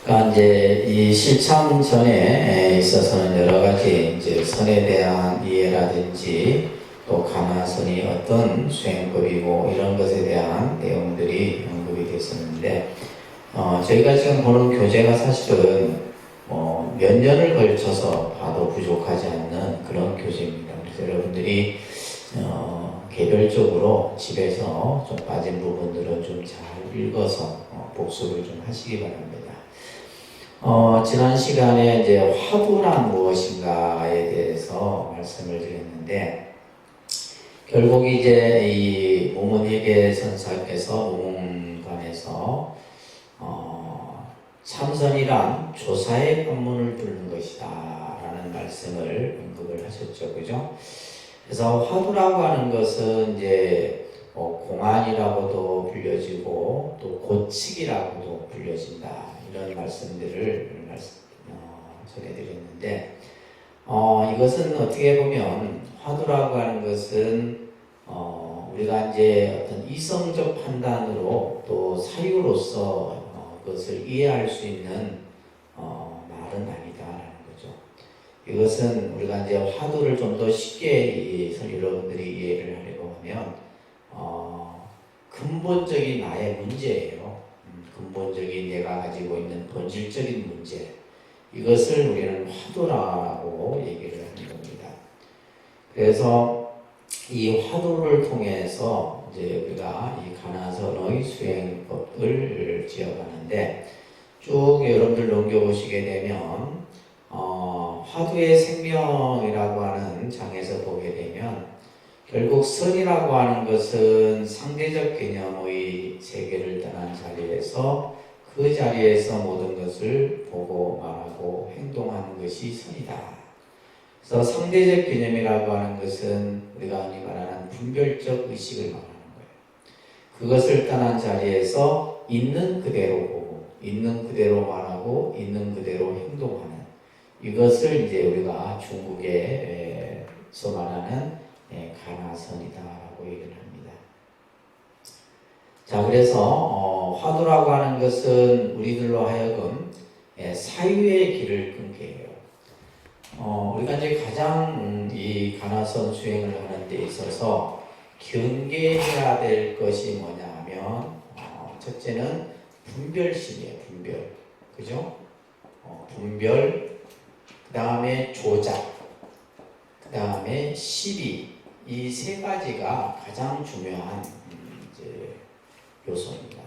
그러니까 이제 이 실참선에 있어서는 여러 가지 이제 선에 대한 이해라든지 또 가나선이 어떤 수행법이고 이런 것에 대한 내용들이 언급이 됐었는데, 저희가 지금 보는 교재가 사실은 몇 년을 걸쳐서 봐도 부족하지 않는 그런 교재입니다. 그래서 여러분들이 개별적으로 집에서 좀 빠진 부분들은 좀 잘 읽어서 복습을 좀 하시기 바랍니다. 지난 시간에 이제 화두란 무엇인가에 대해서 말씀을 드렸는데, 결국 이제 이 무문회계 선사께서 무문관에서 참선이란 조사의 법문을 듣는 것이다 라는 말씀을 언급을 하셨죠. 그죠? 그래서 화두라고 하는 것은 이제 공안이라고도 불려지고 또 고치기라고도 불려진다, 이런 말씀들을 전해드렸는데, 이것은 어떻게 보면 화두라고 하는 것은 우리가 이제 어떤 이성적 판단으로 또 사유로서 그것을 이해할 수 있는 말은 아니다라는 거죠. 이것은 우리가 이제 화두를 좀 더 쉽게 여러분들이 이해를 하려고 하면 근본적인 나의 문제예요. 근본적인 내가 가지고 있는 본질적인 문제, 이것을 우리는 화두라고 얘기를 하는 겁니다. 그래서 이 화두를 통해서 이제 우리가 이 가나선의 수행법을 지어가는데, 쭉 여러분들 넘겨보시게 되면 화두의 생명이라고 하는 장에서 보게 되면, 결국 선이라고 하는 것은 상대적 개념의 세계를 떠난 자리에서 그 자리에서 모든 것을 보고 말하고 행동하는 것이 선이다. 그래서 상대적 개념이라고 하는 것은 우리가 흔히 말하는 분별적 의식을 말하는 거예요. 그것을 떠난 자리에서 있는 그대로 보고 있는 그대로 말하고 있는 그대로 행동하는, 이것을 이제 우리가 중국에서 말하는 가나선이다라고 얘기를 합니다. 자, 그래서 화두라고 하는 것은 우리들로 하여금 사유의 길을 끊게 해요. 우리가 이제 가장 이 가나선 수행을 하는 데 있어서 경계해야 될 것이 뭐냐 하면, 첫째는 분별심이에요. 분별. 그죠? 분별, 그 다음에 조작, 그 다음에 시비, 이 세 가지가 가장 중요한 이제 요소입니다.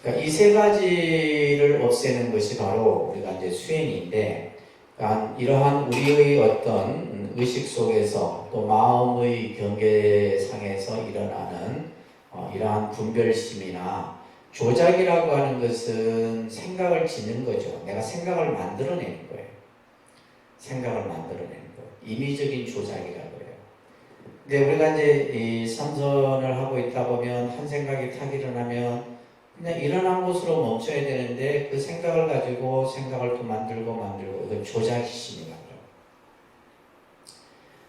그러니까 이 세 가지를 없애는 것이 바로 우리가 이제 수행인데, 그러니까 이러한 우리의 어떤 의식 속에서 또 마음의 경계상에서 일어나는 이러한 분별심이나 조작이라고 하는 것은 생각을 짓는 거죠. 내가 생각을 만들어내는 거예요. 생각을 만들어내는 거. 임의적인 조작이라고 해요. 근데 우리가 이제 이 참선을 하고 있다 보면 한 생각이 탁 일어나면 그냥 일어난 곳으로 멈춰야 되는데, 그 생각을 가지고 생각을 또 만들고 이건 조작심이라고 해요.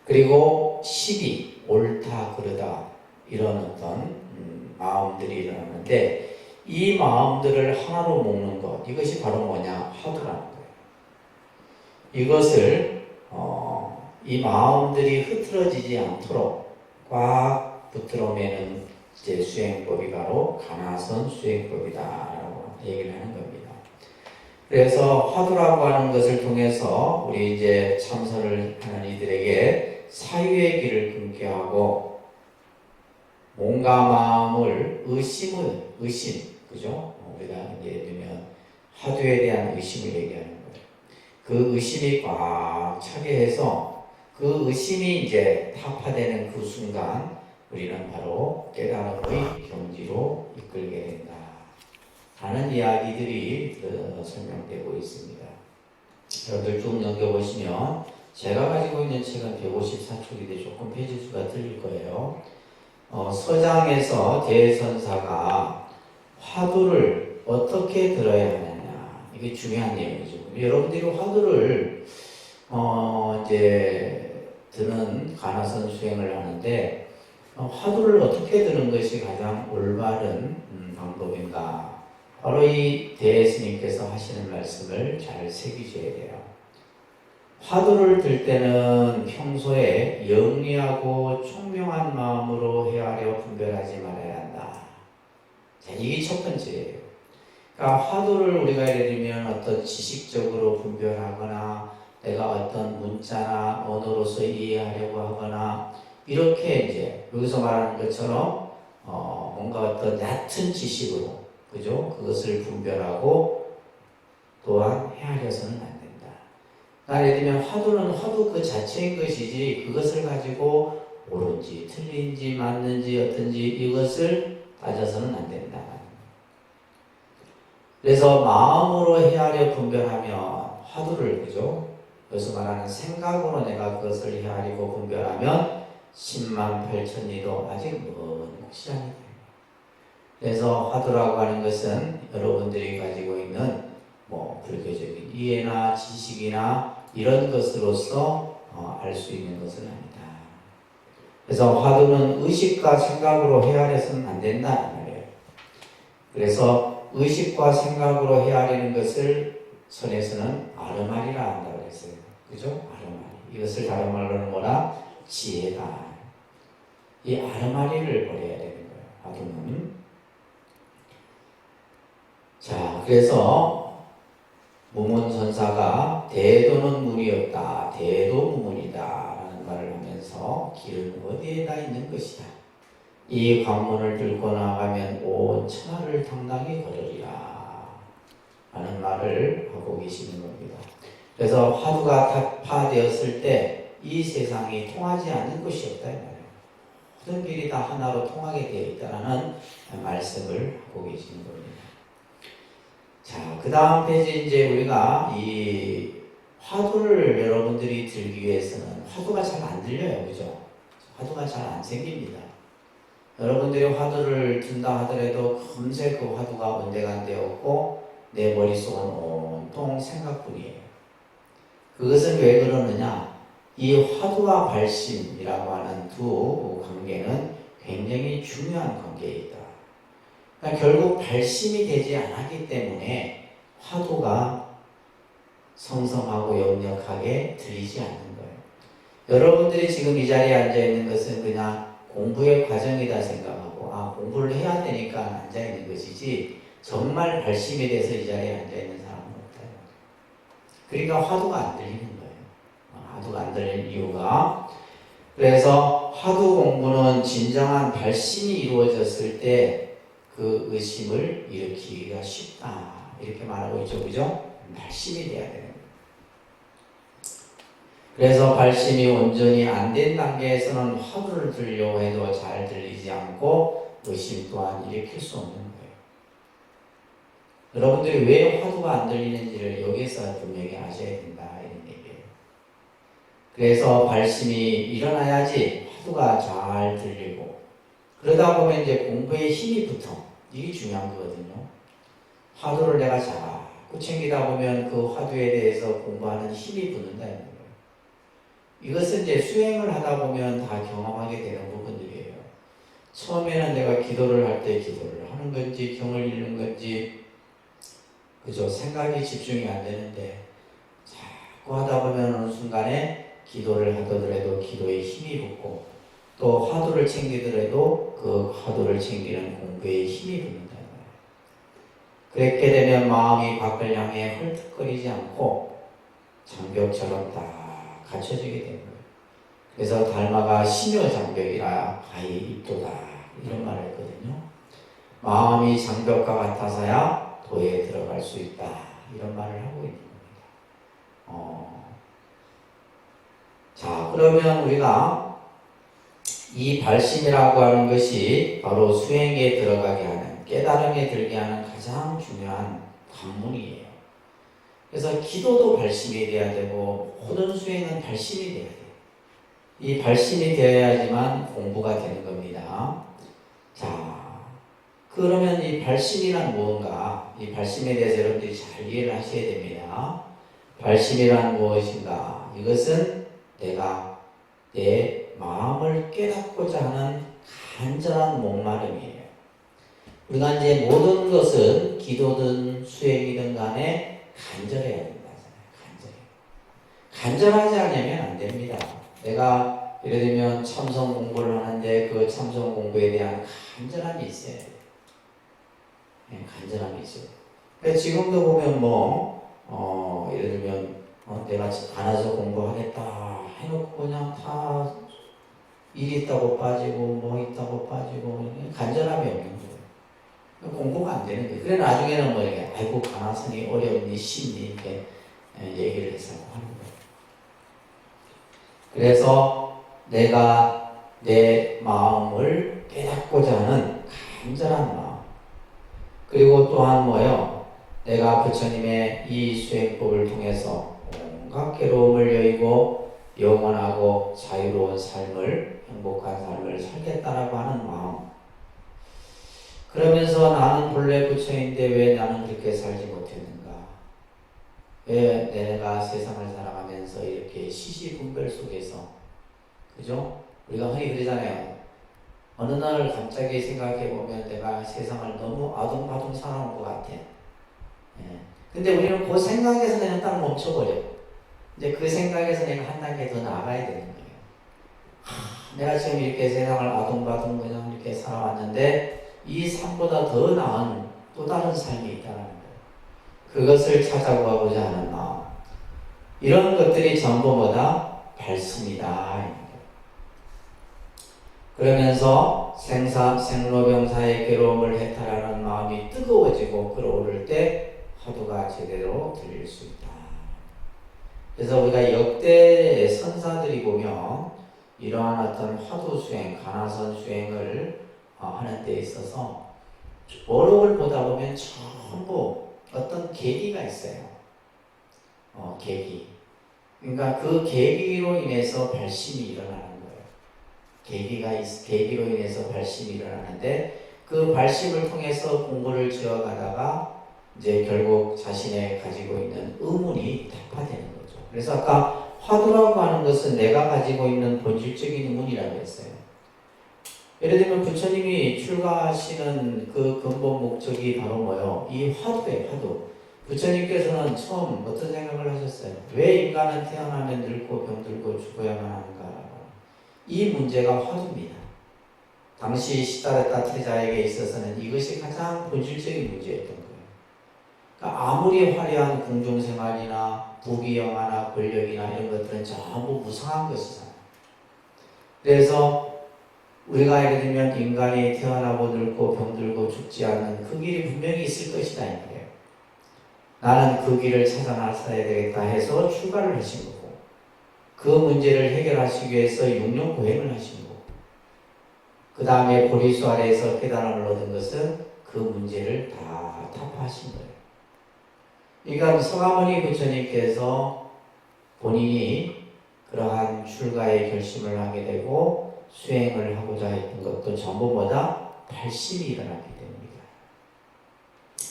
그리고 시비, 옳다 그르다, 이런 어떤 마음들이 일어나는데, 이 마음들을 하나로 묶는 것, 이것이 바로 뭐냐? 화두라는 거예요. 이것을 이 마음들이 흐트러지지 않도록 꽉 붙들어 매는 이제 수행법이 바로 가나선 수행법이다라고 얘기를 하는 겁니다. 그래서 화두라고 하는 것을 통해서 우리 이제 참선을 하는 이들에게 사유의 길을 끊게 하고, 몸과 마음을 의심, 그죠? 우리가 예를 들면 화두에 대한 의심을 얘기하는 거예요. 그 의심이 꽉 차게 해서 그 의심이 이제 타파되는 그 순간 우리는 바로 깨달음의 경지로 이끌게 된다 하는 이야기들이 설명되고 있습니다. 여러분들 쭉 넘겨보시면 제가 가지고 있는 책은 154쪽인데 조금 페이지 수가 틀릴 거예요. 서장에서 대선사가 화두를 어떻게 들어야 하느냐, 이게 중요한 내용이죠. 여러분들이 화두를 이제 드는 가나선 수행을 하는데, 화두를 어떻게 드는 것이 가장 올바른 방법인가 바로 이 대예수님께서 하시는 말씀을 잘 새기셔야 돼요. 화두를 들 때는 평소에 영리하고 총명한 마음으로 헤아려 분별하지 말아야 한다. 자, 이게 첫 번째예요. 그러니까 화두를 우리가 예를 들면 어떤 지식적으로 분별하거나 내가 어떤 문자나 언어로서 이해하려고 하거나 이렇게 이제 여기서 말하는 것처럼 뭔가 어떤 얕은 지식으로 그죠? 그것을 분별하고 또한 헤아려서는 안 된다. 예를 들면 화두는 화두 그 자체인 것이지 그것을 가지고 옳은지 틀린지 맞는지 어떤지 이것을 따져서는 안 된다. 그래서 마음으로 헤아려 분별하면 화두를 그죠? 여기서 말하는 생각으로 내가 그것을 헤아리고 분별하면 10만 8천리도 아직 먼 곳이 아니다. 그래서 화두라고 하는 것은 여러분들이 가지고 있는 불교적인 이해나 지식이나 이런 것으로서 알 수 있는 것은 아니다. 그래서 화두는 의식과 생각으로 헤아려서는 안 된다 이 말이에요. 그래서 의식과 생각으로 헤아리는 것을 선에서는 아르마리라 한다고 그랬어요. 그죠? 아르마리. 이것을 다른 말로는 뭐라? 지혜다. 이 아르마리를 버려야 되는 거예요. 화두는. 자, 그래서 무문선사가 대도는 문이었다. 대도무문이다. 라는 말을 하면서 길은 어디에다 있는 것이다. 이 관문을 들고 나가면 온 천하를 당당히 걸으리라. 라는 말을 하고 계시는 겁니다. 그래서 화두가 타파되었을 때 이 세상이 통하지 않는 것이 없다. 이 말이에요. 모든 길이 다 하나로 통하게 되어 있다는 말씀을 하고 계시는 겁니다. 자, 그 다음 페이지 이제 우리가 이 화두를 여러분들이 들기 위해서는 화두가 잘 안 들려요. 그죠? 화두가 잘 안 생깁니다. 여러분들이 화두를 든다 하더라도 금세 그 화두가 온데간데 없고 내 머릿속은 온통 생각뿐이에요. 그것은 왜 그러느냐? 이 화두와 발심이라고 하는 두 관계는 굉장히 중요한 관계이다. 그러니까 결국 발심이 되지 않았기 때문에 화두가 성성하고 역력하게 들리지 않는 거예요. 여러분들이 지금 이 자리에 앉아 있는 것은 그냥 공부의 과정이다 생각하고 공부를 해야 되니까 앉아 있는 것이지 정말 발심이 돼서 이 자리에 앉아 있는 사람은 없다. 그러니까 화두가 안 들리는 거예요. 화두가 안 들리는 이유가 그래서 화두 공부는 진정한 발심이 이루어졌을 때 그 의심을 일으키기가 쉽다. 이렇게 말하고 있죠. 그죠? 발심이 돼야 되는 거예요. 그래서 발심이 온전히 안 된 단계에서는 화두를 들려고 해도 잘 들리지 않고 의심 또한 일으킬 수 없는 거예요. 여러분들이 왜 화두가 안 들리는지를 여기서 분명히 아셔야 된다. 이런 얘기예요. 그래서 발심이 일어나야지 화두가 잘 들리고 그러다 보면 이제 공부에 힘이 붙어. 이게 중요한 거거든요. 화두를 내가 자꾸 챙기다 보면 그 화두에 대해서 공부하는 힘이 붙는다. 이것은 이제 수행을 하다 보면 다 경험하게 되는 부분들이에요. 처음에는 내가 기도를 할 때 기도를 하는 건지 경을 읽는 건지 그죠? 생각이 집중이 안 되는데 자꾸 하다 보면 어느 순간에 기도를 하더라도 기도에 힘이 붙고 또 화두를 챙기더라도 그 화두를 챙기는 공부에 힘이 붙는다. 그렇게 되면 마음이 밖을 향해 헐떡거리지 않고 장벽처럼 딱 갖춰지게 되는 거예요. 그래서 달마가 심여장벽이라 가히 입도다 이런 말을 했거든요. 마음이 장벽과 같아서야 도에 들어갈 수 있다 이런 말을 하고 있는 겁니다. 자, 그러면 우리가 이 발심이라고 하는 것이 바로 수행에 들어가게 하는 깨달음에 들게 하는 가장 중요한 관문이에요. 그래서 기도도 발심이 돼야 되고 모든 수행은 발심이 돼야 돼요. 이 발심이 되어야지만 공부가 되는 겁니다. 자, 그러면 이 발심이란 무엇인가? 이 발심에 대해서 여러분들이 잘 이해를 하셔야 됩니다. 발심이란 무엇인가? 이것은 내가 내 마음을 깨닫고자 하는 간절한 목마름이에요. 우리가 이제 모든 것은 기도든 수행이든 간에 간절해야 된다. 간절하지 않으면 안 됩니다. 내가 예를 들면 참선 공부를 하는데 그 참선 공부에 대한 간절함이 있어야 돼요. 간절함이 있어요. 그러니까 지금도 보면 예를 들면 내가 가나서 공부하겠다 해놓고 그냥 다 일 있다고 빠지고 뭐 있다고 빠지고 간절함이 없는 거예요. 공부가 안 되는 거예요. 그래 나중에는 아이고 가나선이 어려우니 쉽니 이렇게 얘기를 해서 하는 거예요. 그래서 내가 내 마음을 깨닫고자 하는 간절한 마음. 그리고 또한 내가 부처님의 이 수행법을 통해서 온갖 괴로움을 여의고 영원하고 자유로운 삶을, 행복한 삶을 살겠다라고 하는 마음. 그러면서 나는 본래 부처인데 왜 나는 그렇게 살지 못했는가? 왜 내가 세상을 살아가면서 이렇게 시시분별 속에서, 그죠? 우리가 흔히 그러잖아요. 어느 날 갑자기 생각해보면 내가 세상을 너무 아둥바둥 살아온 것 같아. 근데 우리는 그 생각에서 그냥 딱 멈춰버려. 이제 그 생각에서 내가 한 단계 더 나아가야 되는 거예요. 내가 지금 이렇게 세상을 아둥바둥 그냥 이렇게 살아왔는데 이 삶보다 더 나은 또 다른 삶이 있다는 거예요. 그것을 찾아가고자 하는 마음. 이런 것들이 전부 발심이다. 그러면서 생로병사의 괴로움을 해탈하는 마음이 뜨거워지고 끓어오를 때 화두가 제대로 들릴 수 있다. 그래서 우리가 역대 선사들이 보면 이러한 어떤 화두 수행, 가나선 수행을 하는 데 있어서 어록을 보다 보면 전부 어떤 계기가 있어요. 계기. 그러니까 그 계기로 인해서 발심이 일어나는 거예요. 계기로 인해서 발심이 일어나는데 그 발심을 통해서 공부를 지어가다가 이제 결국 자신의 가지고 있는 의문이 타파되는 거죠. 그래서 아까 화두라고 하는 것은 내가 가지고 있는 본질적인 의문이라고 했어요. 예를 들면 부처님이 출가하시는 그 근본 목적이 바로 이 화두예요, 화두. 부처님께서는 처음 어떤 생각을 하셨어요? 왜 인간은 태어나면 늙고 병들고 죽어야만 하는가? 이 문제가 화두입니다. 당시 시다르타 태자에게 있어서는 이것이 가장 본질적인 문제였던 거예요. 그러니까 아무리 화려한 궁중생활이나 부귀영화나 권력이나 이런 것들은 전부 무상한 것이잖아요. 그래서 우리가 예를 들면 인간이 태어나고 늙고 병들고 죽지 않는 그 길이 분명히 있을 것이다 이 말이에요. 나는 그 길을 찾아 나서야 되겠다 해서 출가를 하신 거고 그 문제를 해결하시기 위해서 6년 고행을 하신 거고 그 다음에 보리수 아래에서 깨달음을 얻은 것은 그 문제를 다 타파하신 거예요. 그러니까 서가모니 부처님께서 본인이 그러한 출가의 결심을 하게 되고 수행을 하고자 했던 것도 전부 발심이 일어났기 때문입니다.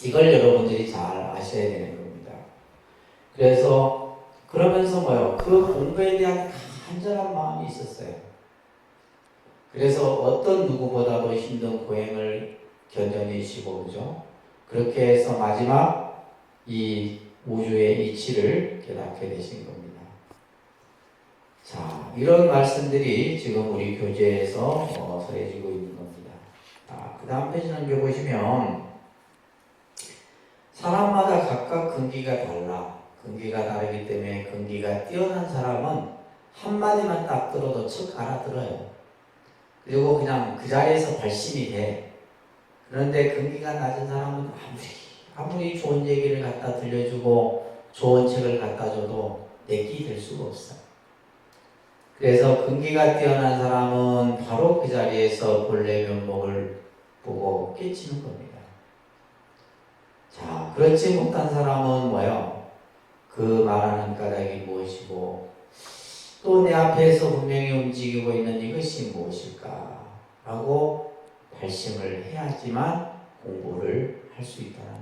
이걸 여러분들이 잘 아셔야 되는 겁니다. 그래서 그러면서 그 공부에 대한 간절한 마음이 있었어요. 그래서 어떤 누구보다도 힘든 고행을 견뎌내시고 그죠? 그렇게 해서 마지막 이 우주의 이치를 깨닫게 되신 겁니다. 자, 이런 말씀들이 지금 우리 교재에서 서해지고 있는 겁니다. 그 다음 페이지 넘겨보시면 사람마다 각각 근기가 달라. 근기가 다르기 때문에 근기가 뛰어난 사람은 한마디만 딱 들어도 척 알아들어요. 그리고 그냥 그 자리에서 발심이 돼. 그런데 근기가 낮은 사람은 아무리 좋은 얘기를 갖다 들려주고 좋은 책을 갖다 줘도 내기 될 수가 없어요. 그래서 근기가 뛰어난 사람은 바로 그 자리에서 본래 면목을 보고 깨치는 겁니다. 자, 그렇지 못한 사람은 그 말하는 까닭이 무엇이고 또 내 앞에서 분명히 움직이고 있는 이것이 무엇일까? 라고 발심을 해야지만 공부를 할 수 있다는 거예요.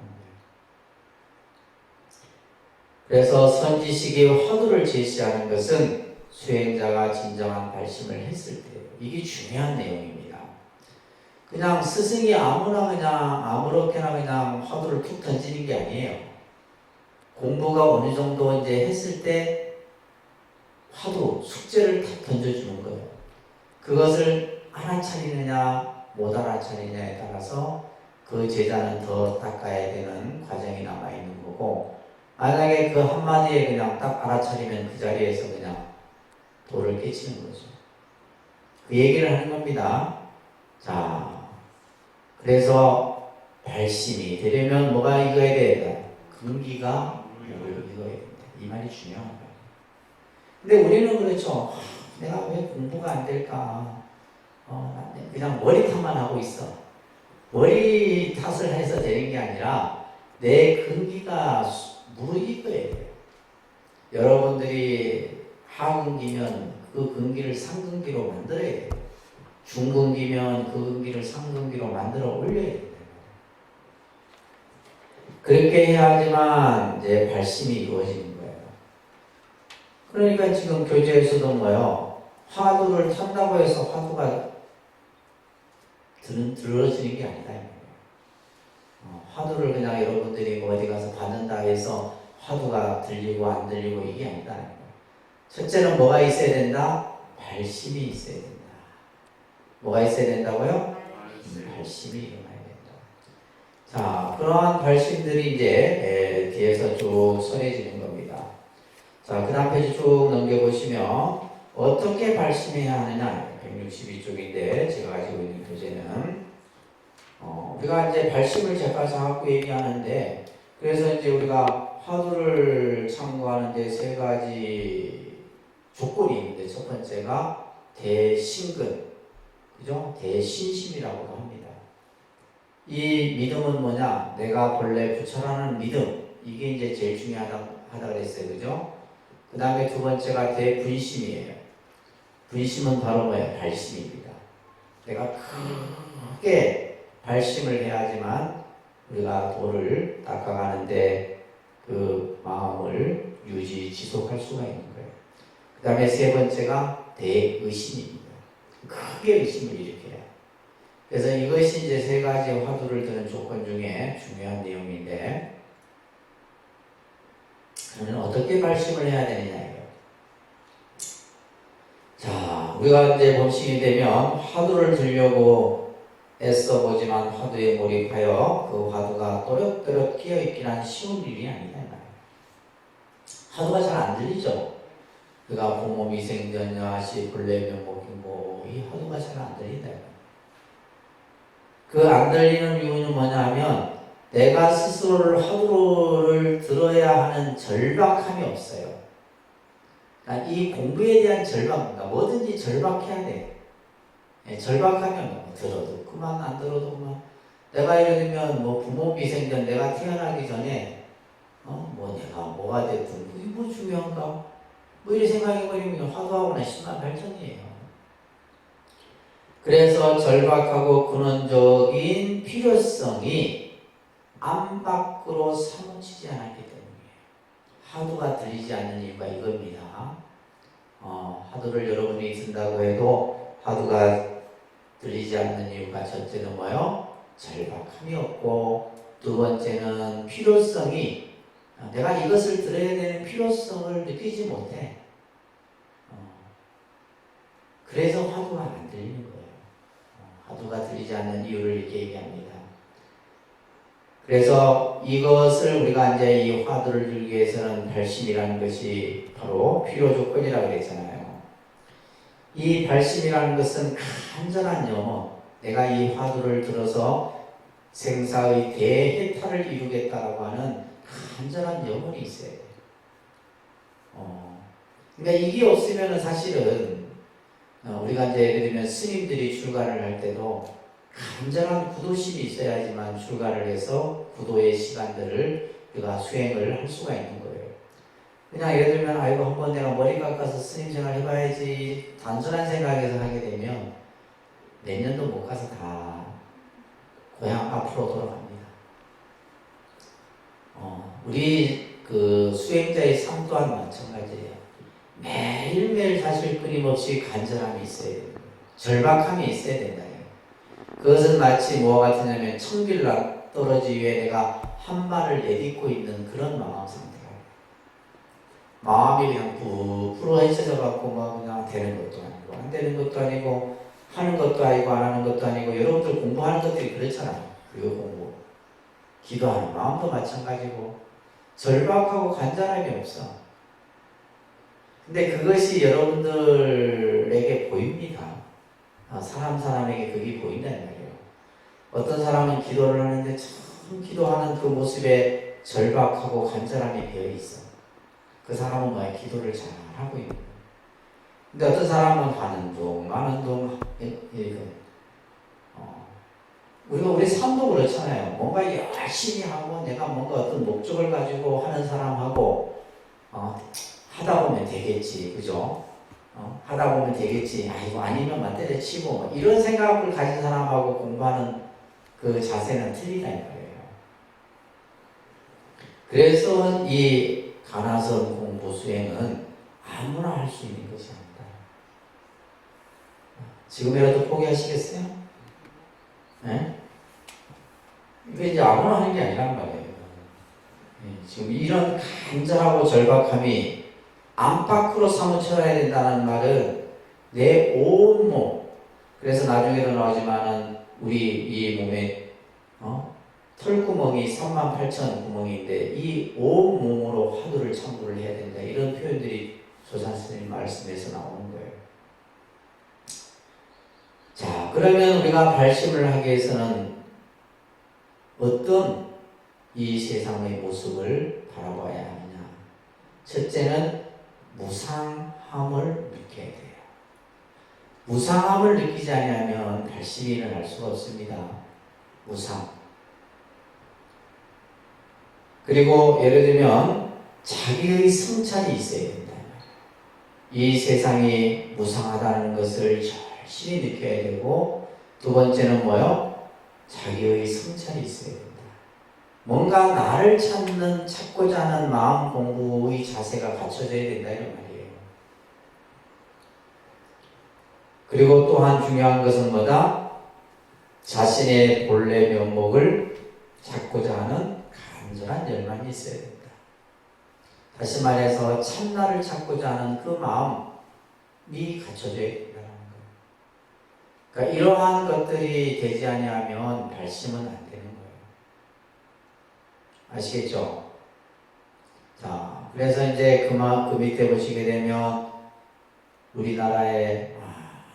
그래서 선지식이 화두를 제시하는 것은 수행자가 진정한 발심을 했을 때 이게 중요한 내용입니다. 그냥 스승이 아무나 그냥 아무렇게나 그냥 화두를 툭 던지는 게 아니에요. 공부가 어느 정도 이제 했을 때 화두 숙제를 탁 던져주는 거예요. 그것을 알아차리느냐 못 알아차리느냐에 따라서 그 제자는 더 닦아야 되는 과정이 남아 있는 거고, 만약에 그 한마디에 그냥 딱 알아차리면 그 자리에서 그냥 도를 깨치는 거죠. 그 얘기를 하는 겁니다. 자, 그래서 발심이 되려면 뭐가 익어야 된다? 근기가 익어야 된다. 이 말이 중요한 거예요. 근데 우리는 그렇죠. 내가 왜 공부가 안 될까? 그냥 머리 탓만 하고 있어. 머리 탓을 해서 되는 게 아니라 내 근기가 무르익어야 돼요. 여러분들이 하근기면 그 근기를 상근기로 만들어야 돼요. 중근기면 그 근기를 상근기로 만들어 올려야 돼요. 그렇게 해야지만 이제 발심이 이루어지는 거예요. 그러니까 지금 교재에서도 뭐요? 화두를 탄다고 해서 화두가 들어지는 게 아니다. 화두를 그냥 여러분들이 뭐 어디 가서 받는다 해서 화두가 들리고 안 들리고 이게 아니다. 첫째는 뭐가 있어야 된다? 발심이 있어야 된다. 뭐가 있어야 된다고요? 발심이 일어나야 된다. 자, 그러한 발심들이 이제 뒤에서 쭉 선해지는 겁니다. 자, 그 다음 페이지 쭉 넘겨보시면 어떻게 발심해야 하느냐, 162쪽인데 제가 가지고 있는 교재는 우리가 이제 발심을 자꾸 얘기하는데, 그래서 이제 우리가 화두를 참고하는데 세 가지 조건이 있는데, 첫 번째가 대신근, 그죠? 대신심이라고 합니다. 이 믿음은 뭐냐? 내가 본래 부처라는 믿음, 이게 이제 제일 중요하다 그랬어요, 그죠? 그 다음에 두 번째가 대분심이에요. 분심은 바로 뭐예요? 발심입니다. 내가 크게 발심을 해야지만 우리가 도를 닦아가는데 그 마음을 지속할 수가 있는 거예요. 그 다음에 세 번째가 대의심입니다. 크게 의심을 일으켜요. 그래서 이것이 이제 세 가지 화두를 드는 조건 중에 중요한 내용인데, 그러면 어떻게 발심을 해야 되느냐예요. 자, 우리가 이제 범심이 되면 화두를 들려고 애써보지만 화두에 몰입하여 그 화두가 또렷또렷 끼어있기란 쉬운 일이 아니다. 화두가 잘 안 들리죠? 그가 부모 미생전야시 불례명목인고, 이 화두가 잘 안 들린다. 그 안 들리는 이유는 뭐냐 하면 내가 스스로를 화두를 들어야 하는 절박함이 없어요. 그러니까 이 공부에 대한 절박입니다. 뭐든지 절박해야 돼. 절박하면 들어도 그만, 안 들어도 그만. 내가 예를 들면 뭐 부모 미생전, 내가 태어나기 전에 뭐 내가 뭐가 됐든 그게 뭐 중요한가? 뭐 이런 생각이 버리면 화두하고는 심한 발전이에요. 그래서 절박하고 근원적인 필요성이 안 밖으로 사무치지 않았기 때문이에요. 화두가 들리지 않는 이유가 이겁니다. 화두를 여러분이 든다고 해도 화두가 들리지 않는 이유가 첫째는 뭐요? 절박함이 없고, 두 번째는 필요성이, 내가 이것을 들어야 되는 필요성을 느끼지 못해. 그래서 화두가 안 들리는 거예요. 화두가 들리지 않는 이유를 이렇게 얘기합니다. 그래서 이것을 우리가 이제 이 화두를 들기 위해서는 발심이라는 것이 바로 필요 조건이라고 그랬잖아요. 이 발심이라는 것은 간절한 염원, 내가 이 화두를 들어서 생사의 대해탈을 이루겠다라고 하는 간절한 염원이 있어야 돼요. 그러니까 이게 없으면 사실은 우리가 이제 예를 들면 스님들이 출가를 할 때도 간절한 구도심이 있어야지만 출가를 해서 구도의 시간들을 우리가 수행을 할 수가 있는 거예요. 그냥 예를 들면 아이고 한번 내가 머리 깎아서 스님 생활 해봐야지 단순한 생각에서 하게 되면 내년도 못 가서 다 고향 앞으로 돌아갑니다. 우리 그 수행자의 삶 또한 마찬가지예요. 매일매일 사실 끊임없이 간절함이 있어야 됩니다. 절박함이 있어야 된다. 그것은 마치 뭐와 같으냐면 천길락 떨어지 위에 내가 한 발을 내딛고 있는 그런 마음 상태가 마음이 그냥 부풀어 헤쳐져 갖고 막 그냥 되는 것도 아니고 안 되는 것도 아니고 하는 것도 아니고 안 하는 것도 아니고 여러분들 공부하는 것들이 그렇잖아요. 그리고 공부 기도하는 마음도 마찬가지고 절박하고 간절함이 없어. 근데 그것이 여러분들에게 보입니다. 사람에게 그게 보인다는 말이에요. 어떤 사람은 기도를 하는데 참 기도하는 그 모습에 절박하고 간절함이 배어 있어. 그 사람은 뭐야? 기도를 잘 하고 있는 거예요. 근데 어떤 사람은 하는 둥 마는 둥 우리 삶도 그렇잖아요. 뭔가 열심히 하고 내가 뭔가 어떤 목적을 가지고 하는 사람하고 하다 보면 되겠지, 그죠? 하다 보면 되겠지. 아이고 아니면 막 때려치고 뭐 이런 생각을 가진 사람하고 공부하는 그 자세는 틀리다는 거예요. 그래서 이 가나선 공부 수행은 아무나 할 수 있는 것이 아니다. 지금이라도 포기하시겠어요? 네? 이게 이제 아무나 하는 게 아니란 말이에요. 지금 이런 간절하고 절박함이 안팎으로 사무쳐야 된다는 말은 내 온 몸, 그래서 나중에도 나오지만은 우리 이 몸에 털구멍이 38,000 구멍인데 이 온 몸으로 화두를 참고를 해야 된다. 이런 표현들이 조산 스님 말씀에서 나오는 거예요. 자, 그러면 우리가 발심을 하기 위해서는 어떤 이 세상의 모습을 바라봐야 하느냐. 첫째는 무상함을 느껴야 돼요. 무상함을 느끼지 않으면 발심이 일어날 수가 없습니다. 무상. 그리고 예를 들면 자기의 성찰이 있어야 된다. 이 세상이 무상하다는 것을 절실히 느껴야 되고, 두 번째는 뭐요? 자기의 성찰이 있어야 된다. 뭔가 나를 찾고자 하는 마음 공부의 자세가 갖춰져야 된다 이런 말이에요. 그리고 또한 중요한 것은 뭐다? 자신의 본래 면목을 찾고자 하는 간절한 열망이 있어야 된다. 다시 말해서 참나를 찾고자 하는 그 마음이 갖춰져야 된다는 거예요. 그러니까 이러한 것들이 되지 아니하면 발심은 안 되는 거예요. 아시겠죠? 자, 그래서 이제 그 밑에 보시게 되면 우리나라의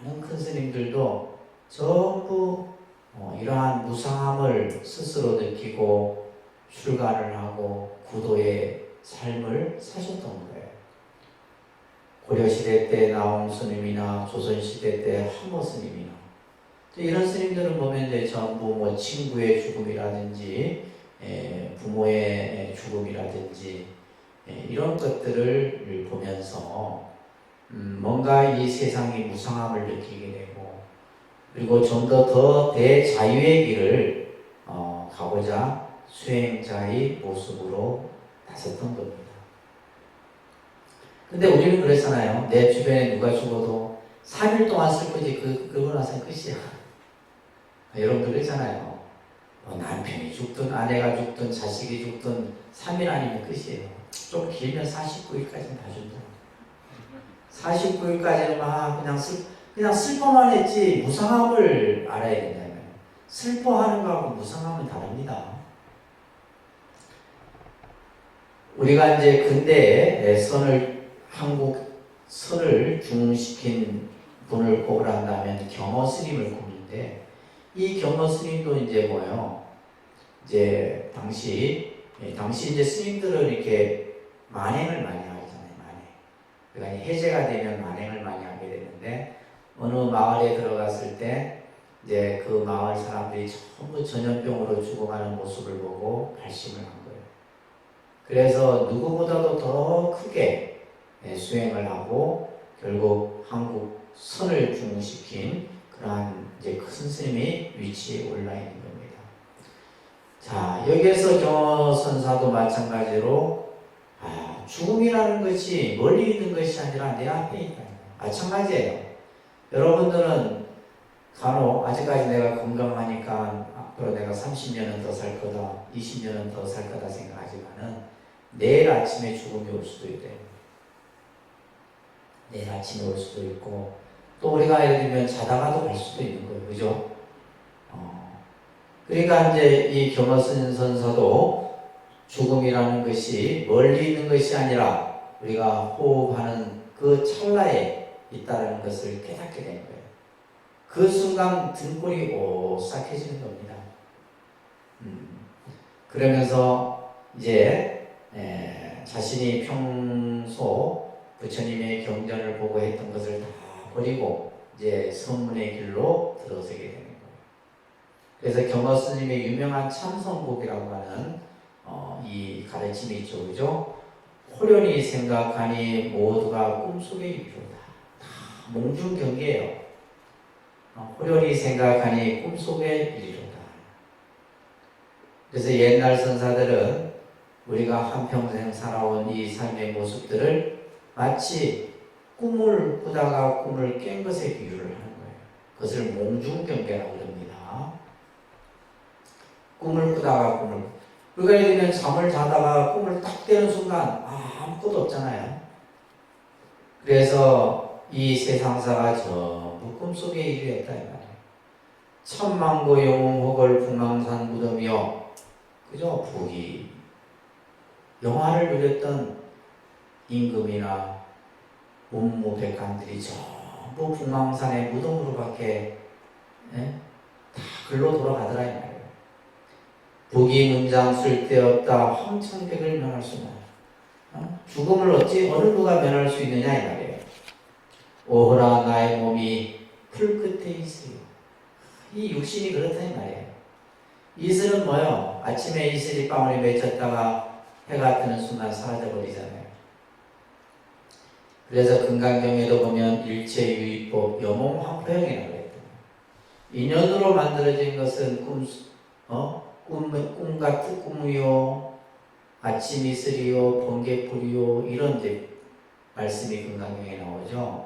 많은 큰 스님들도 전부 이러한 무상함을 스스로 느끼고 출가를 하고 구도의 삶을 사셨던 거예요. 고려시대 때 나온 스님이나 조선시대 때 한모 스님이나 이런 스님들은 보면 이제 전부 친구의 죽음이라든지 부모의 죽음이라든지 이런 것들을 보면서 뭔가 이 세상의 무상함을 느끼게 되고, 그리고 좀 더 대자유의 길을 가고자 수행자의 모습으로 나섰던 겁니다. 근데 우리는 그랬잖아요. 내 주변에 누가 죽어도 3일 동안 슬프지 그러고 나서는 끝이야. 여러분들 그랬잖아요. 남편이 죽든 아내가 죽든 자식이 죽든 3일 아니면 끝이에요. 좀 길면 49일까지는 봐준다. 49일까지는 막 그냥 슬퍼만 했지 무상함을 알아야 된다면, 슬퍼하는 거하고 무상함은 다릅니다. 우리가 이제 근대에 한국 선을 중시킨 분을 꼽으라 한다면 경어 스님을 꼽는데, 이 경어 스님도 이제 뭐예요? 이제 당시 이제 스님들은 이렇게 만행을 많이 하잖아요. 만행. 그러니까 해제가 되면 만행을 많이 하게 되는데, 어느 마을에 들어갔을 때 이제 그 마을 사람들이 전부 전염병으로 죽어가는 모습을 보고 발심을 한 거예요. 그래서 누구보다도 더 크게 수행을 하고 결국 한국 선을 중시킨 그러한 이제 큰 스님이 위치에 올라 있는 겁니다. 자, 여기에서 경어선사도 마찬가지로 죽음이라는 것이 멀리 있는 것이 아니라 내 앞에 있다. 마찬가지예요. 여러분들은 간혹 아직까지 내가 건강하니까 앞으로 내가 30년은 더 살 거다, 20년은 더 살 거다 생각하지만은 내일 아침에 죽음이 올 수도 있대요. 내일 아침에 올 수도 있고, 또 우리가 예를 들면 자다가도 갈 수도 있는 거예요. 그죠? 그러니까 이제 이 겸허스님 선사도 죽음이라는 것이 멀리 있는 것이 아니라 우리가 호흡하는 그 찰나에 있다는 것을 깨닫게 되는 거예요. 그 순간 등골이 오싹해지는 겁니다. 그러면서 이제 자신이 평소 부처님의 경전을 보고 했던 것을 다 버리고 이제 선문의 길로 들어서게 되는 거예요. 그래서 경허 스님의 유명한 참선곡이라고 하는 이 가르침이 있죠, 그죠? 호련히 생각하니 모두가 꿈속에 이르다. 다 몽중경계예요. 호련히 생각하니 꿈속에 이르다. 그래서 옛날 선사들은 우리가 한평생 살아온 이 삶의 모습들을 마치 꿈을 꾸다가 꿈을 깬 것에 비유를 하는 거예요. 그것을 몽중경계라고 합니다. 꿈을 꾸다가 우리가 예를 들면 잠을 자다가 꿈을 딱 깨는 순간 아무것도 없잖아요. 그래서 이 세상사가 전부 꿈속에 이르렀다 이 말이에요. 천만고 영웅호걸 풍랑산 무덤이요. 그죠? 부귀 영화를 누렸던 임금이나 문무백관들이 전부 풍랑산의 무덤으로밖에 다 글로 돌아가더라 이 말이에요. 부귀 문장 쓸데없다 황천백을 면할 수는 죽음을 어찌 어느 누가 면할 수 있느냐 이 말이에요. 오호라 나의 몸이 풀 끝에 있으요. 이 육신이 그렇다 이 말이에요. 이슬은 뭐요? 아침에 이슬이 방울이 맺혔다가 해가 뜨는 순간 사라져버리잖아요. 그래서 금강경에도 보면 일체유의법 여몽황포형이라고 그랬거든요. 인연으로 만들어진 것은 꿈 같은 꿈이요, 아침 이슬이요, 번개불이요, 이런 이제 말씀이 금강경에 나오죠.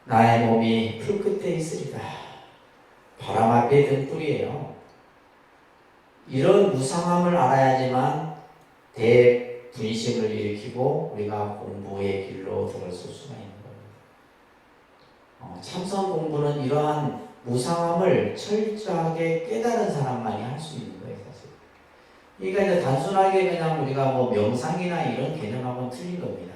나의 몸이 풀 끝에 있으리다. 바람 앞에 든 뿔이에요. 이런 무상함을 알아야지만 대분심을 일으키고 우리가 공부의 길로 들어설 수가 있는 겁니다. 참선 공부는 이러한 무상함을 철저하게 깨달은 사람만이 할 수 있는 거예요, 사실. 그러니까 이제 단순하게 그냥 우리가 뭐 명상이나 이런 개념하고는 틀린 겁니다.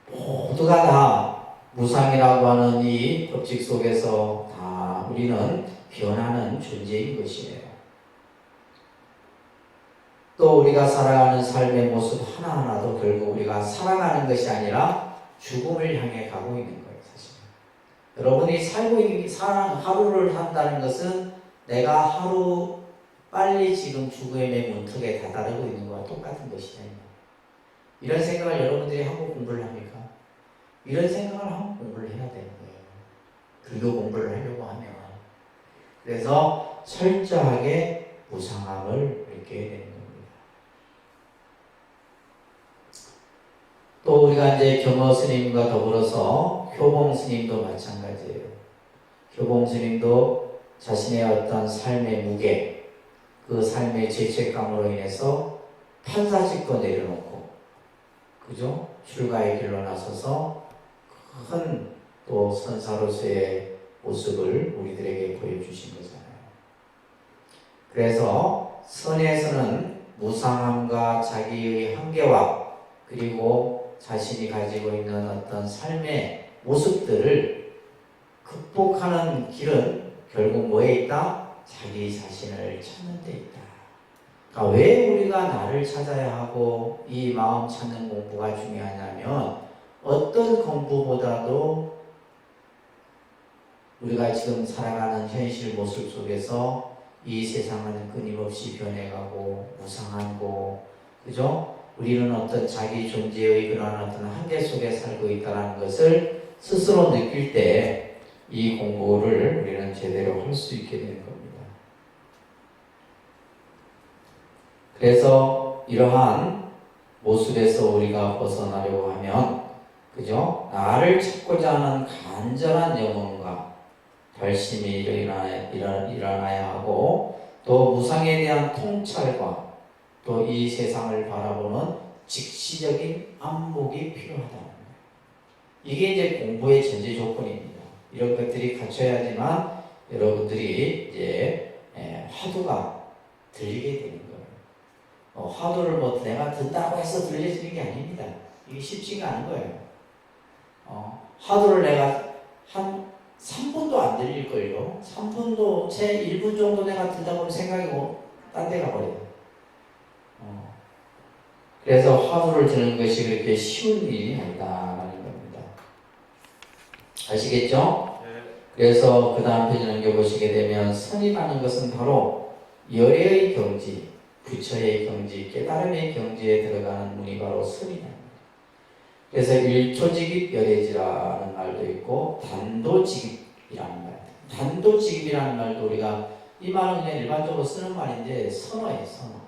모두가 다 무상이라고 하는 이 법칙 속에서 다 우리는 변하는 존재인 것이에요. 또 우리가 살아가는 삶의 모습 하나하나도 결국 우리가 살아가는 것이 아니라 죽음을 향해 가고 있는 거예요, 사실. 여러분이 살고 있는 하루를 산다는 것은 내가 하루 빨리 지금 죽음의 문턱에 다다르고 있는 것과 똑같은 것이잖아요. 이런 생각을 여러분들이 하고 공부를 합니까? 이런 생각을 하고 공부를 해야 되는 거예요. 불교 공부를 하려고 하면. 그래서 철저하게 무상함을 느끼게 되는 겁니다. 또 우리가 이제 경허 스님과 더불어서 효봉 스님도 마찬가지예요. 효봉 스님도 자신의 어떤 삶의 무게, 그 삶의 죄책감으로 인해서 판사직도 내려놓고, 그죠? 출가의 길로 나서서 큰 또 선사로서의 모습을 우리들에게 보여주신 거잖아요. 그래서 선에서는 무상함과 자기의 한계와 그리고 자신이 가지고 있는 어떤 삶의 모습들을 극복하는 길은 결국 뭐에 있다? 자기 자신을 찾는 데 있다. 그러니까 왜 우리가 나를 찾아야 하고 이 마음 찾는 공부가 중요하냐면 어떤 공부보다도 우리가 지금 살아가는 현실 모습 속에서 이 세상은 끊임없이 변해가고 무상하고, 그죠? 우리는 어떤 자기 존재의 그러한 어떤 한계 속에 살고 있다는 것을 스스로 느낄 때 이 공부를 우리는 제대로 할 수 있게 되는 겁니다. 그래서 이러한 모습에서 우리가 벗어나려고 하면 그죠? 나를 찾고자 하는 간절한 영혼과 결심이 일어나야 하고, 또 무상에 대한 통찰과 또 이 세상을 바라보는 직시적인 안목이 필요하다. 이게 이제 공부의 전제 조건입니다. 이런 것들이 갖춰야지만 여러분들이 이제 화두가 들리게 되는 거예요. 화두를 뭐 내가 든다고 해서 들려지는 게 아닙니다. 이게 쉽지가 않은 거예요. 화두를 내가 한 3분도 안 들릴걸요. 3분도 채 1분 정도 내가 들다 보면 생각이 딴 데 가버려요. 그래서 화두를 드는 것이 그렇게 쉬운 일이 아니다라는 겁니다. 아시겠죠? 네. 그래서 그 다음 페이지 넘겨보시게 되면 선이라는 것은 바로 열애의 경지, 부처의 경지, 깨달음의 경지에 들어가는 문이 바로 선이다. 그래서 일초직입 열애지라는 말도 있고 단도직입이라는 말. 단도직입이라는 말도 우리가 이 말은 그냥 일반적으로 쓰는 말인데 선어예요, 선어.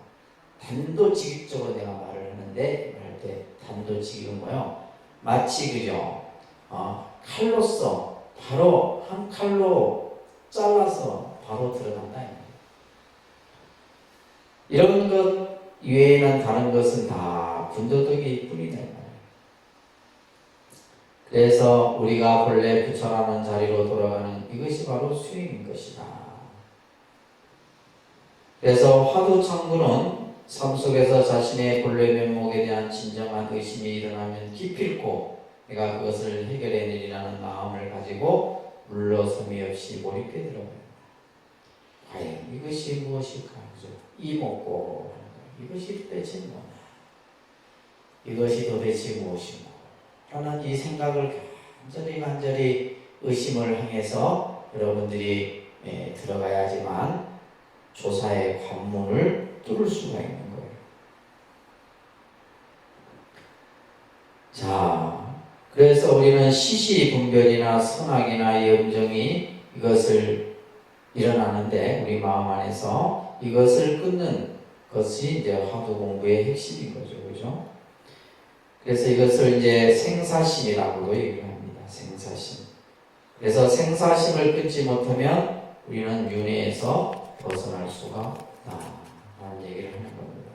단도직입적으로 내가 말을 하는데 할 때 단도직입은 뭐요? 마치 그죠? 칼로써 바로 한 칼로 잘라서 바로 들어간다. 이런 것 외에는 다른 것은 다 군더더기 뿐이다. 그래서 우리가 본래 부처라는 자리로 돌아가는 이것이 바로 수행인 것이다. 그래서 화두창구는 삶 속에서 자신의 본래 면목에 대한 진정한 의심이 일어나면 기필코 내가 그것을 해결해내리라는 마음을 가지고 물러섬이 없이 몰입해 들어가요. 과연 이것이 무엇일까? 이목고 이것이 도대체 뭐냐? 이것이 도대체 무엇인가? 라는 이 생각을 간절히 의심을 향해서 여러분들이 들어가야지만 조사의 관문을 뚫을 수가 있는 거예요. 자, 그래서 우리는 시시분별이나 선악이나 염정이 이것을 일어나는데 우리 마음 안에서 이것을 끊는 것이 이제 화두 공부의 핵심인 거죠, 그죠? 그래서 이것을 이제 생사심이라고도 얘기를 합니다. 생사심. 그래서 생사심을 끊지 못하면 우리는 윤회에서 벗어날 수가 없다라는 얘기를 하는 겁니다.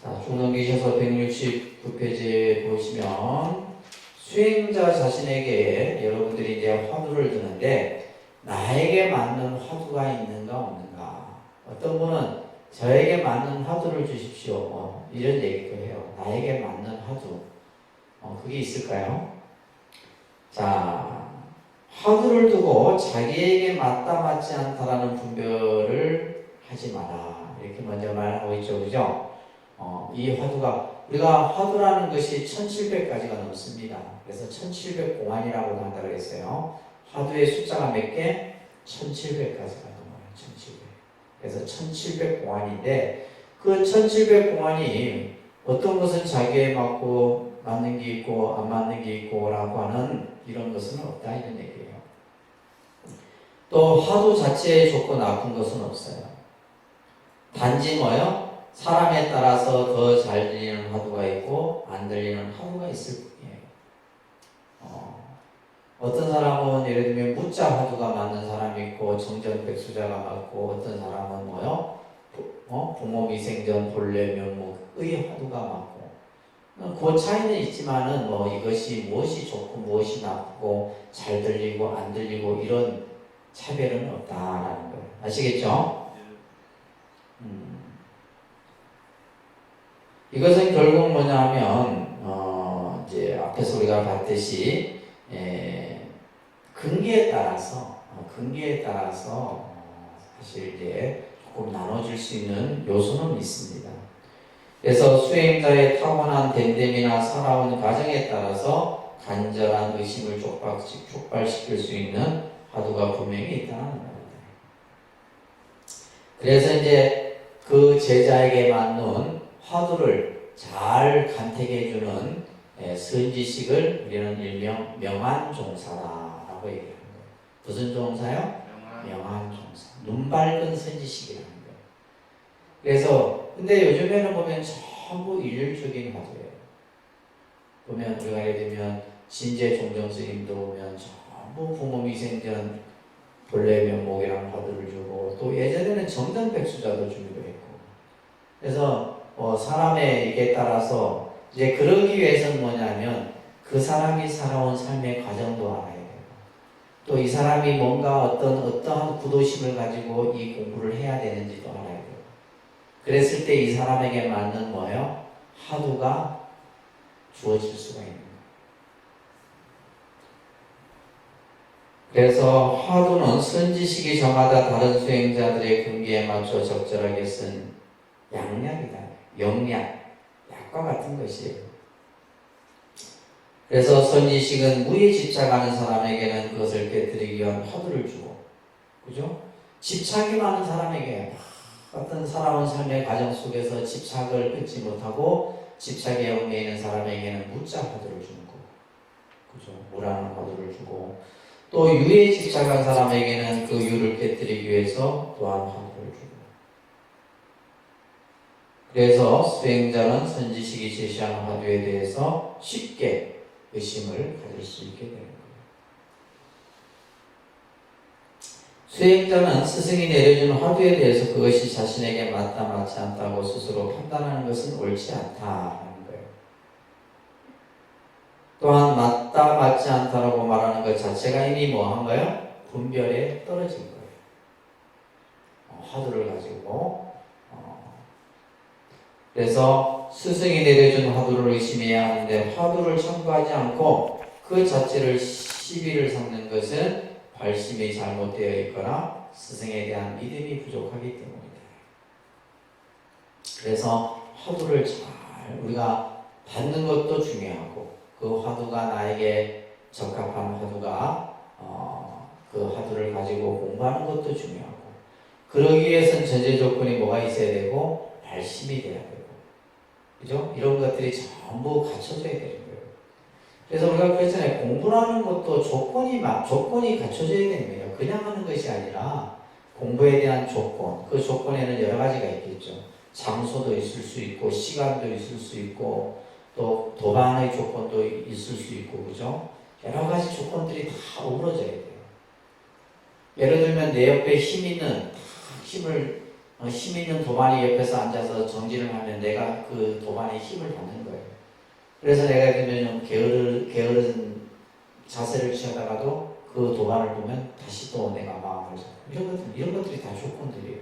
자, 쭉 넘기셔서 169페이지에 보시면 수행자 자신에게 여러분들이 이제 화두를 드는데 나에게 맞는 화두가 있는가 없는가. 어떤 분은 저에게 맞는 화두를 주십시오. 이런 얘기도 해요. 나에게 맞는 화두. 그게 있을까요? 자, 화두를 두고 자기에게 맞다 맞지 않다라는 분별을 하지 마라. 이렇게 먼저 말하고 있죠. 그죠? 이 화두가, 우리가 화두라는 것이 1700가지가 넘습니다. 그래서 1700공안이라고 한다 그랬어요. 화두의 숫자가 몇 개? 1700가지가 넘어요. 1700. 그래서 1700공안인데 그 1700공안이 어떤 것은 자기에 맞고 맞는 게 있고 안 맞는 게 있고 라고 하는 이런 것은 없다 이런 얘기예요. 또 화두 자체의 조건 나쁜 것은 없어요. 단지 뭐요? 사람에 따라서 더 잘 들리는 화두가 있고 안 들리는 화두가 있을 뿐이에요. 어떤 사람은 예를 들면 무자 화두가 맞는 사람이 있고 정전백수자가 맞고 어떤 사람은 뭐요? 부모미생전 본래 면목의 화두가 맞고 그 차이는 있지만은 뭐 이것이 무엇이 좋고 무엇이 나쁘고 잘 들리고 안 들리고 이런 차별은 없다라는 거예요. 아시겠죠? 이것은 결국 뭐냐면 이제 앞에서 우리가 봤듯이 근기에 따라서 사실 이제 조금 나눠질 수 있는 요소는 있습니다. 그래서 수행자의 타고난 됨됨이나 살아온 과정에 따라서 간절한 의심을 촉발시킬 수 있는 화두가 분명히 있다는 겁니다. 그래서 이제 그 제자에게 맞는 화두를 잘 간택해주는 선지식을 우리는 일명 명안종사라고 얘기합니다. 무슨 종사요? 명안종사. 눈 밝은 선지식이라는 거예요. 그래서 근데 요즘에는 보면 전부 일률적인 화두예요. 보면 우리가 예를 들면 진제 종정 스님도 보면 전부 부모 미생전 본래 면목이랑 화두를 주고 또 예전에는 정전 백수자도 주기도 했고 그래서 사람의 이게 따라서 이제 그러기 위해서는 뭐냐면 그 사람이 살아온 삶의 과정도 알아야 되고 또 이 사람이 뭔가 어떠한 구도심을 가지고 이 공부를 해야 되는지도 알아야 되고 그랬을 때 이 사람에게 맞는 뭐예요? 화두가 주어질 수가 있는 거예요. 그래서 화두는 선지식이 정하다 다른 수행자들의 근기에 맞춰 적절하게 쓴 양약이다. 영약, 약과 같은 것이에요. 그래서 선지식은 무에 집착하는 사람에게는 그것을 깨뜨리기 위한 화두를 주고, 그죠? 집착이 많은 사람에게 어떤 살아온 삶의 과정 속에서 집착을 끊지 못하고 집착에 얽매 있는 사람에게는 무자 화두를 주는 거고, 그죠? 무라는 화두를 주고, 또 유에 집착한 사람에게는 그 유를 깨뜨리기 위해서 또한 화두를 주고. 그래서 수행자는 선지식이 제시한 화두에 대해서 쉽게 의심을 가질 수 있게 되는 거예요. 수행자는 스승이 내려준 화두에 대해서 그것이 자신에게 맞다 맞지 않다고 스스로 판단하는 것은 옳지 않다는 거예요. 또한 맞다 맞지 않다라고 말하는 것 자체가 이미 뭐 한 거예요? 분별에 떨어진 거예요. 화두를 가지고 그래서 스승이 내려준 화두를 의심해야 하는데 화두를 첨가하지 않고 그 자체를 시비를 삼는 것은 발심이 잘못되어 있거나 스승에 대한 믿음이 부족하기 때문이다. 그래서 화두를 잘 우리가 받는 것도 중요하고 그 화두가 나에게 적합한 화두가 그 화두를 가지고 공부하는 것도 중요하고 그러기 위해서는 전제 조건이 뭐가 있어야 되고 발심이 돼야 되고 그죠? 이런 것들이 전부 갖춰져야 되는 거예요. 그래서 우리가 그랬잖아요. 공부라는 것도 조건이 갖춰져야 되는 거예요. 그냥 하는 것이 아니라 공부에 대한 조건, 그 조건에는 여러 가지가 있겠죠. 장소도 있을 수 있고, 시간도 있을 수 있고, 또 도반의 조건도 있을 수 있고, 그죠? 여러 가지 조건들이 다 어우러져야 돼요. 예를 들면 내 옆에 힘 있는 도반이 옆에서 앉아서 정진을 하면 내가 그 도반의 힘을 받는 거예요. 그래서 내가 그러면 게으른 자세를 취하다가도 그 도반을 보면 다시 또 내가 마음을 잡고 이런 것들이 다 조건들이에요.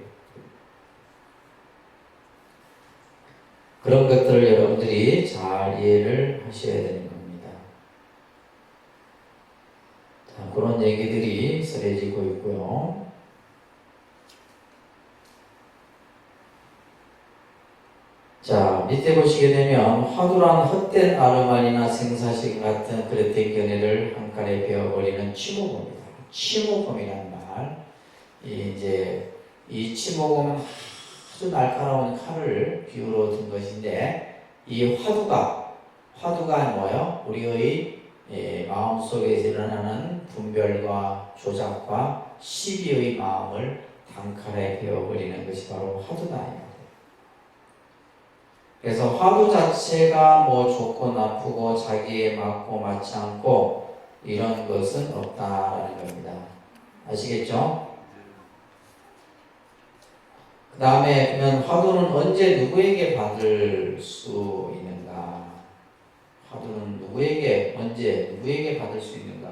그런 것들을 여러분들이 잘 이해를 하셔야 되는 겁니다. 자, 그런 얘기들이 쓰여지고 있고요. 자, 밑에 보시게 되면 화두란 헛된 아르만이나 생사식 같은 그릇된 견해를 한 칼에 베어버리는 치모금이다. 치모금이라는 말. 이 치모금은 아주 날카로운 칼을 비유로 든 것인데 이 화두가 뭐예요? 우리의 마음속에서 일어나는 분별과 조작과 시비의 마음을 단칼에 베어버리는 것이 바로 화두다. 그래서 화두 자체가 뭐 좋고 나쁘고 자기에 맞고 맞지 않고 이런 것은 없다라는 겁니다. 아시겠죠? 그 다음에 그러면 화두는 언제 누구에게 받을 수 있는가? 화두는 언제 누구에게 받을 수 있는가?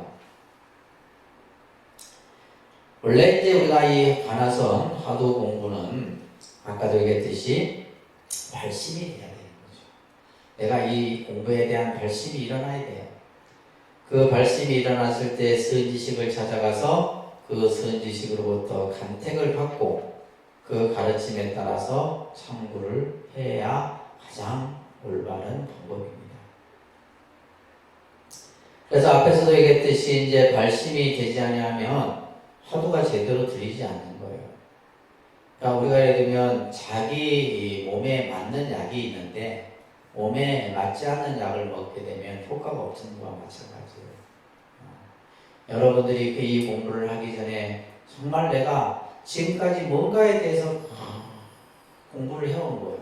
원래 이제 우리가 이 가나선 화두 공부는 아까도 얘기했듯이 발심이 돼야 되는 거죠. 내가 이 공부에 대한 발심이 일어나야 돼요. 그 발심이 일어났을 때 선지식을 찾아가서 그 선지식으로부터 간택을 받고 그 가르침에 따라서 참고를 해야 가장 올바른 방법입니다. 그래서 앞에서도 얘기했듯이 이제 발심이 되지 않으면 화두가 제대로 들리지 않는 거예요. 그러니까 우리가 예를 들면 자기 몸에 맞는 약이 있는데 몸에 맞지 않는 약을 먹게 되면 효과가 없는 것과 마찬가지예요. 여러분들이 이 공부를 하기 전에 정말 내가 지금까지 뭔가에 대해서 공부를 해온 거예요.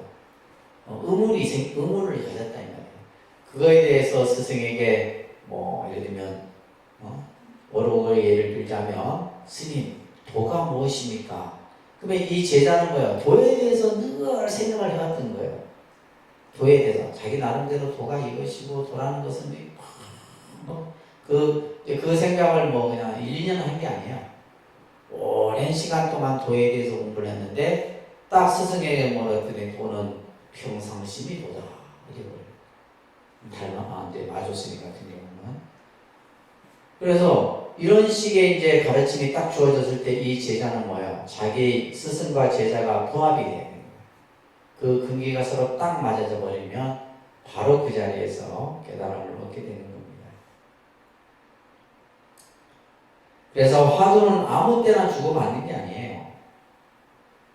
의문을 가졌다 이 말이에요. 그거에 대해서 스승에게 뭐 예를 들면 어록을 예를 들자면 스님 도가 무엇입니까? 그러면 이 제자는 뭐예요? 도에 대해서 늘 생각을 해왔던 거예요. 도에 대해서 자기 나름대로 도가 이것이고 도라는 것은 그 생각을 뭐 그냥 1, 2년 한 게 아니에요. 오랜 시간 동안 도에 대해서 공부를 했는데 딱 스승에게 물었더니 도는 평상심이 도다. 이걸 이제 마조스님 같은 경우는. 그래서 이런 식의 이제 가르침이 딱 주어졌을 때 이 제자는 뭐예요? 자기 스승과 제자가 부합이 되는 거예요. 그 근기가 서로 딱 맞아져 버리면 바로 그 자리에서 깨달음을 얻게 되는 겁니다. 그래서 화두는 아무 때나 주고받는 게 아니에요.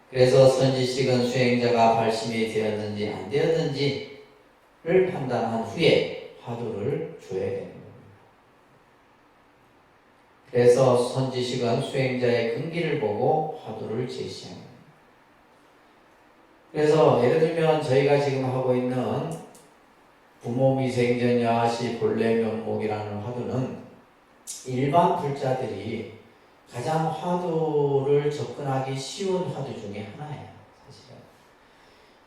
그래서 선지식은 수행자가 발심이 되었는지 안 되었는지를 판단한 후에 화두를 줘야 되는 겁니다. 그래서 선지식은 수행자의 근기를 보고 화두를 제시합니다. 그래서 예를 들면 저희가 지금 하고 있는 부모미생전 야시 본래 면목이라는 화두는 일반 불자들이 가장 화두를 접근하기 쉬운 화두 중에 하나예요. 사실은.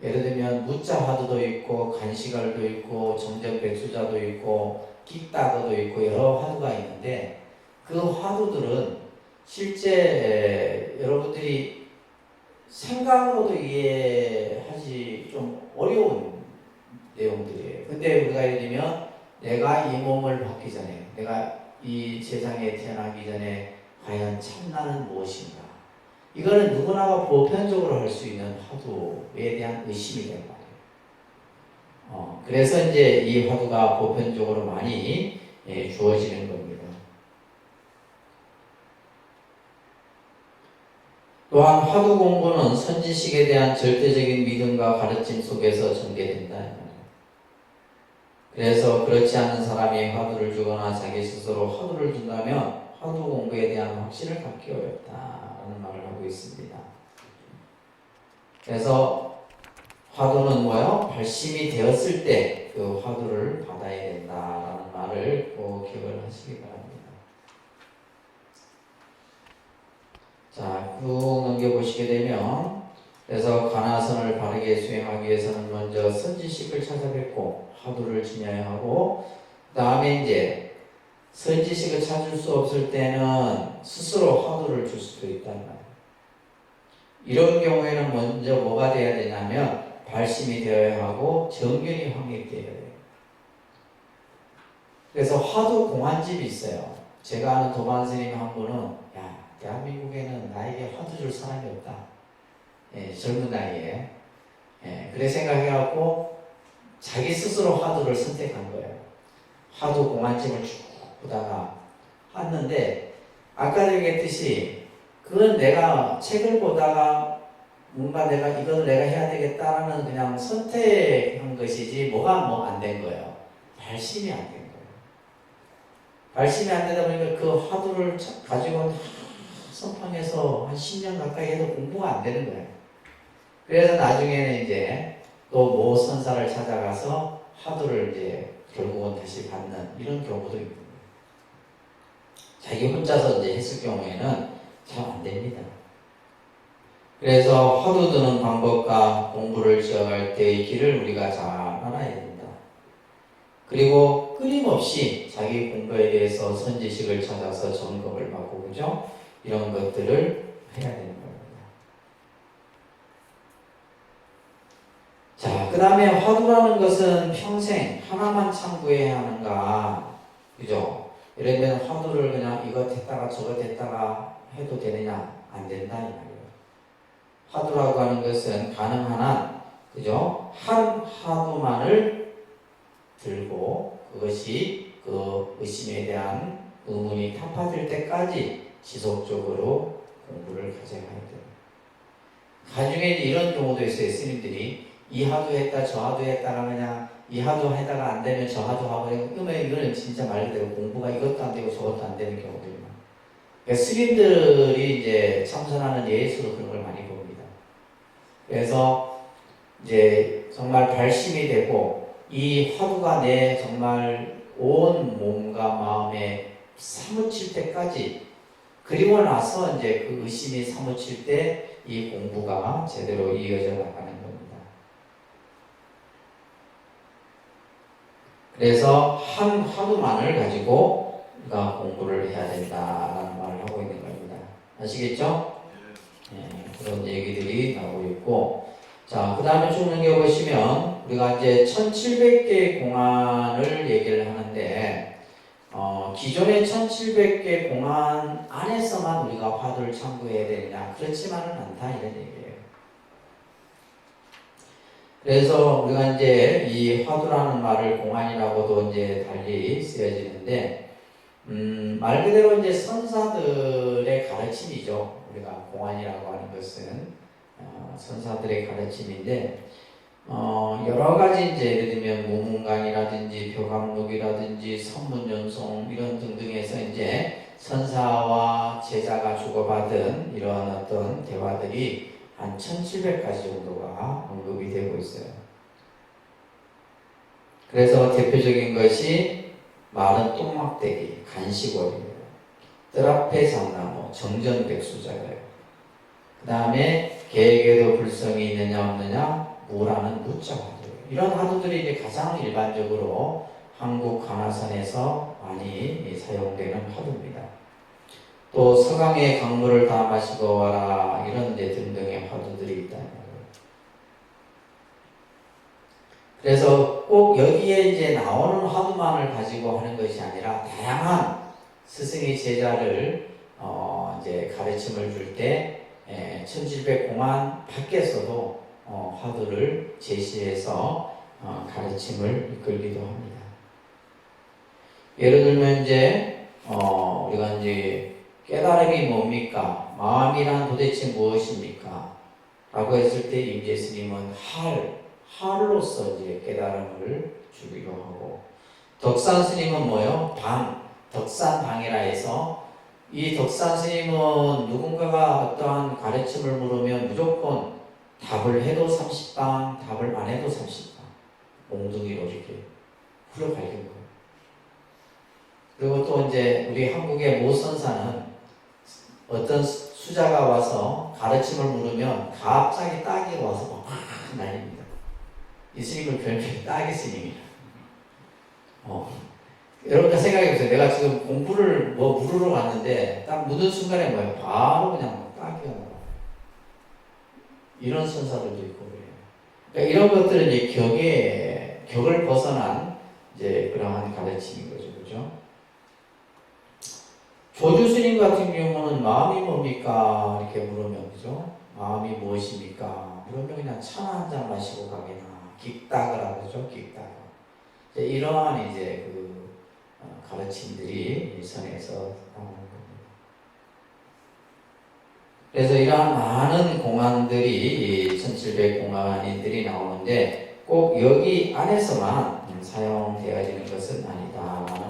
예를 들면 무자 화두도 있고 간시갈도 있고 정적백수자도 있고 끽다거도 있고 여러 화두가 있는데 그 화두들은 실제 여러분들이 생각으로도 이해하기 좀 어려운 내용들이에요. 근데 우리가 예를 들면 내가 이 몸을 받기 전에 내가 이 세상에 태어나기 전에 과연 참나는 무엇인가? 이거는 누구나 보편적으로 할 수 있는 화두에 대한 의심이 된 말이에요. 그래서 이제 이 화두가 보편적으로 많이 주어지는 겁니다. 또한 화두 공부는 선지식에 대한 절대적인 믿음과 가르침 속에서 전개된다. 그래서 그렇지 않은 사람이 화두를 주거나 자기 스스로 화두를 준다면 화두 공부에 대한 확신을 갖기 어렵다라는 말을 하고 있습니다. 그래서 화두는 뭐예요? 발심이 되었을 때 그 화두를 받아야 된다라는 말을 꼭 기억을 하시기 바랍니다. 자, 쭉 넘겨보시게 되면 그래서 가나선을 바르게 수행하기 위해서는 먼저 선지식을 찾아뵙고 화두를 지녀야 하고 그 다음에 이제 선지식을 찾을 수 없을 때는 스스로 화두를 줄 수도 있단 말이에요. 이런 경우에는 먼저 뭐가 돼야 되냐면 발심이 되어야 하고 정견이 확립되어야 돼요. 그래서 화두 공안집이 있어요. 제가 아는 도반 스님 한 분은 야, 대한민국에는 나에게 화두 줄 사람이 없다. 젊은 나이에. 그래 생각해갖고 자기 스스로 화두를 선택한 거예요. 화두 공안집을 쭉 보다가 왔는데 아까 얘기했듯이 그건 내가 책을 보다가 뭔가 내가 이걸 내가 해야 되겠다라는 그냥 선택한 것이지 뭐가 안 된 거예요. 발심이 안 된 거예요. 발심이 안 되다 보니까 그 화두를 가지고 선방에서 한 10년 가까이 해도 공부가 안 되는 거예요. 그래서 나중에는 이제 또 모 선사를 찾아가서 화두를 이제 결국은 다시 받는 이런 경우도 있는 거예요. 자기 혼자서 이제 했을 경우에는 잘 안 됩니다. 그래서 화두 드는 방법과 공부를 시작할 때의 길을 우리가 잘 알아야 됩니다. 그리고 끊임없이 자기 공부에 대해서 선지식을 찾아서 점검을 받고 그죠? 이런 것들을 해야 되는 겁니다. 자, 그 다음에 화두라는 것은 평생 하나만 참고해야 하는가? 그죠? 예를 들면 화두를 그냥 이것 했다가 저것 했다가 해도 되느냐? 안 된다 이 말이에요. 화두라고 하는 것은 가능한 한 그죠? 한 화두만을 들고 그것이 그 의심에 대한 의문이 타파될 때까지 지속적으로 공부를 가져가야 돼요. 나중에 이런 경우도 있어요. 스님들이 이 화두 했다 저 화두 했다가 그냥 이 화두 하다가 안 되면 저 화두 하고 그러면 이거는 진짜 말 그대로 공부가 이것도 안 되고 저것도 안 되는 경우들이 많아요. 그러니까 스님들이 이제 참선하는 예에서도 그런 걸 많이 봅니다. 그래서 이제 정말 발심이 되고 이 화두가 내 정말 온 몸과 마음에 사무칠 때까지, 그리고 나서 이제 그 의심이 사무칠 때 이 공부가 제대로 이어져 나가는 겁니다. 그래서 한 화두만을 가지고 우리가 공부를 해야 된다라는 말을 하고 있는 겁니다. 아시겠죠? 네, 그런 얘기들이 나오고 있고, 자, 그 다음에 쭉 넘겨보시면 우리가 이제 1700개의 공안을 얘기를 하는데, 기존의 1700개 공안 안에서만 우리가 화두를 참고해야 되느냐? 그렇지만은 않다, 이런 얘기예요. 그래서 우리가 이제 이 화두라는 말을 공안이라고도 이제 달리 쓰여지는데, 말 그대로 이제 선사들의 가르침이죠. 우리가 공안이라고 하는 것은 선사들의 가르침인데, 여러 가지 이제 예를 들면 무문강이라든지 교감록이라든지 선문연송 이런 등등에서 이제 선사와 제자가 주고받은 이런 어떤 대화들이 한 1700가지 정도가 언급이 되고 있어요. 그래서 대표적인 것이 마른 똥막대기, 간식월이에요. 뜰 앞에 장나무, 정전백수자예요. 그 다음에 개에게도 불성이 있느냐 없느냐, 무라는 무자 화두. 이런 화두들이 이제 가장 일반적으로 한국 가나선에서 많이 사용되는 화두입니다. 또 서강의 강물을 다 마시고 와라, 이런 이제 등등의 화두들이 있다는 거예요. 그래서 꼭 여기에 이제 나오는 화두만을 가지고 하는 것이 아니라 다양한 스승의 제자를 이제 가르침을 줄 때 1700공안 밖에서도 화두를 제시해서 가르침을 이끌기도 합니다. 예를 들면 이제 우리가 이제 깨달음이 뭡니까? 마음이란 도대체 무엇입니까? 라고 했을 때 임재 스님은 할로서 이제 깨달음을 주기도 하고, 덕산 스님은 뭐요? 덕산방이라 해서, 이 덕산 스님은 누군가가 어떠한 가르침을 물으면 무조건 답을 해도 30방, 답을 안 해도 30방. 몽둥이로 이렇게 흘러가는 거예요. 그리고 또 이제 우리 한국의 모선사는 어떤 수자가 와서 가르침을 물으면 갑자기 딱이 와서 막 날립니다. 이 스님을 별명이 딱이 스님이라. 여러분들 생각해보세요. 내가 지금 공부를 물으러 갔는데 딱 묻은 순간에 뭐예요? 바로 그냥 딱이 나와. 이런 선사들도 있고 그래요. 그러니까 이런 것들은 이제 격을 벗어난 이제 그러한 가르침인 거죠, 그죠? 조주 스님 같은 경우는 마음이 뭡니까? 이렇게 물으면, 그죠? 마음이 무엇입니까? 그러면 그냥 차 한 잔 마시고 가게나 긱다그라고 그러죠, 긱다그. 이러한 이제 가르침들이 이 선에서 나오는 겁니다. 그래서 이러한 많은 공안들이 1700공안인들이 나오는데 꼭 여기 안에서만 사용되어지는 것은 아니다.